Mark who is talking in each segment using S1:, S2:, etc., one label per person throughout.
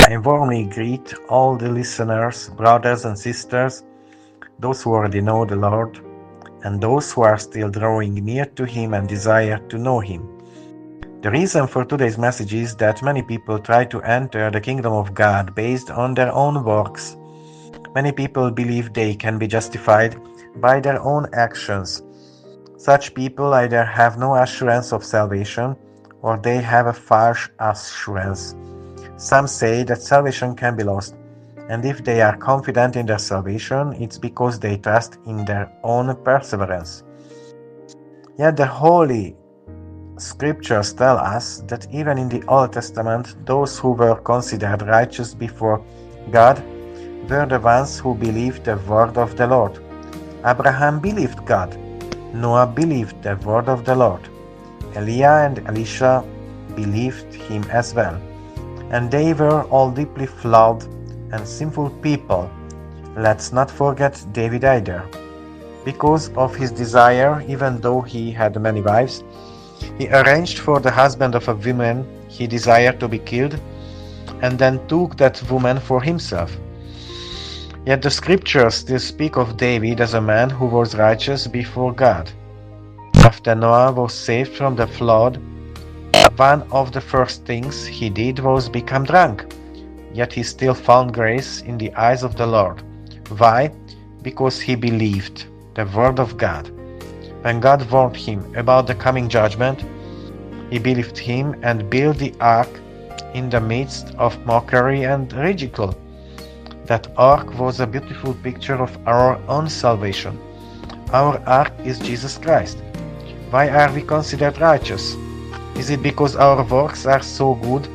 S1: I warmly greet all the listeners, brothers and sisters, those who already know the Lord, and those who are still drawing near to Him and desire to know Him. The reason for today's message is that many people try to enter the kingdom of God based on their own works. Many people believe they can be justified by their own actions. Such people either have no assurance of salvation or they have a false assurance. Some say that salvation can be lost, and if they are confident in their salvation, it's because they trust in their own perseverance. Yet the Holy Scriptures tell us that even in the Old Testament, those who were considered righteous before God were the ones who believed the word of the Lord. Abraham believed God. Noah believed the word of the Lord. Elijah and Elisha believed him as well. And they were all deeply flawed and sinful people. Let's not forget David either. Because of his desire, even though he had many wives, he arranged for the husband of a woman he desired to be killed, and then took that woman for himself. Yet the scriptures still speak of David as a man who was righteous before God. After Noah was saved from the flood, one of the first things he did was become drunk. Yet he still found grace in the eyes of the Lord. Why? Because he believed the word of God. When God warned him about the coming judgment, he believed him and built the ark in the midst of mockery and ridicule. That ark was a beautiful picture of our own salvation. Our ark is Jesus Christ. Why are we considered righteous? Is it because our works are so good?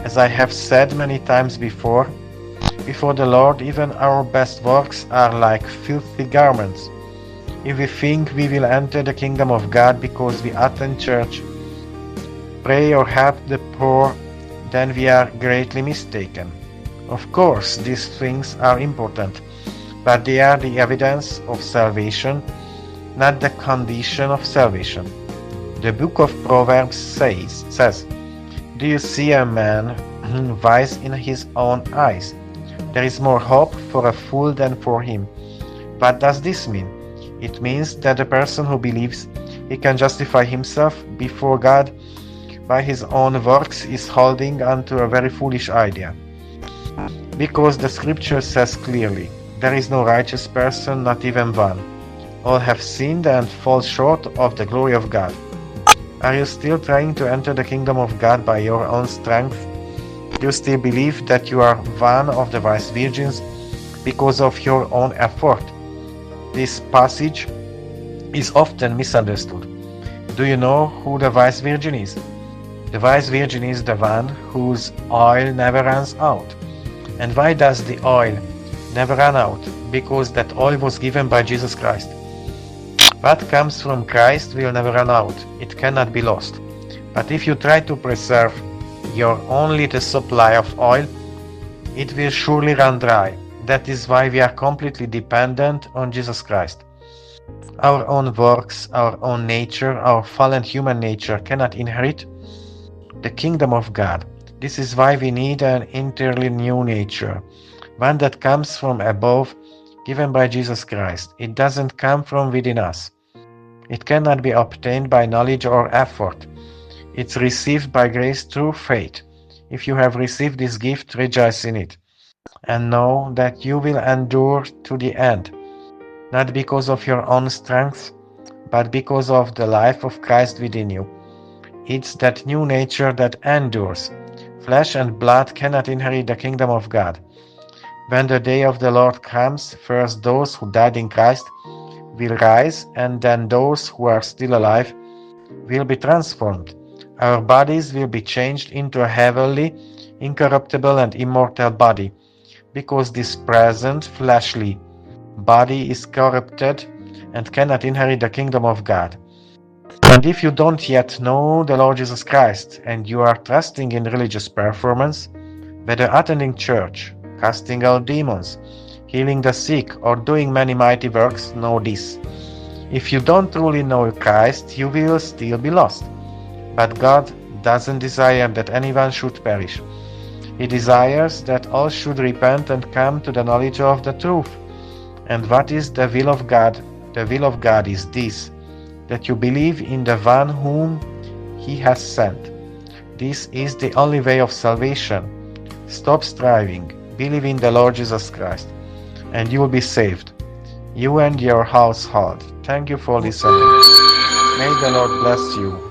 S1: As I have said many times before the Lord, even our best works are like filthy garments. If we think we will enter the kingdom of God because we attend church, pray or help the poor, then we are greatly mistaken. Of course, these things are important, but they are the evidence of salvation, not the condition of salvation. The book of Proverbs says, "Do you see a man wise in his own eyes? There is more hope for a fool than for him." What does this mean? It means that the person who believes he can justify himself before God by his own works is holding on to a very foolish idea. Because the scripture says clearly, "There is no righteous person, not even one. All have sinned and fall short of the glory of God." Are you still trying to enter the kingdom of God by your own strength? Do you still believe that you are one of the wise virgins because of your own effort? This passage is often misunderstood. Do you know who the wise virgin is? The wise virgin is the one whose oil never runs out. And why does the oil never run out? Because that oil was given by Jesus Christ. What comes from Christ will never run out. It cannot be lost. But if you try to preserve your own little supply of oil, it will surely run dry. That is why we are completely dependent on Jesus Christ. Our own works, our own nature, our fallen human nature cannot inherit the kingdom of God. This is why we need an entirely new nature, one that comes from above, given by Jesus Christ. It doesn't come from within us. It cannot be obtained by knowledge or effort. It's received by grace through faith. If you have received this gift, rejoice in it, and know that you will endure to the end, not because of your own strength, but because of the life of Christ within you. It's that new nature that endures. Flesh and blood cannot inherit the kingdom of God. When the day of the Lord comes, first those who died in Christ will rise, and then those who are still alive will be transformed. Our bodies will be changed into a heavenly, incorruptible and immortal body, because this present fleshly body is corrupted and cannot inherit the kingdom of God. And if you don't yet know the Lord Jesus Christ and you are trusting in religious performance, whether attending church, casting out demons, healing the sick, or doing many mighty works, know this: if you don't truly know Christ, you will still be lost. But God doesn't desire that anyone should perish. He desires that all should repent and come to the knowledge of the truth. And what is the will of God? The will of God is this, that you believe in the one whom He has sent. This is the only way of salvation. Stop striving, believe in the Lord Jesus Christ, and you will be saved, you and your household. Thank you for listening. May the Lord bless you.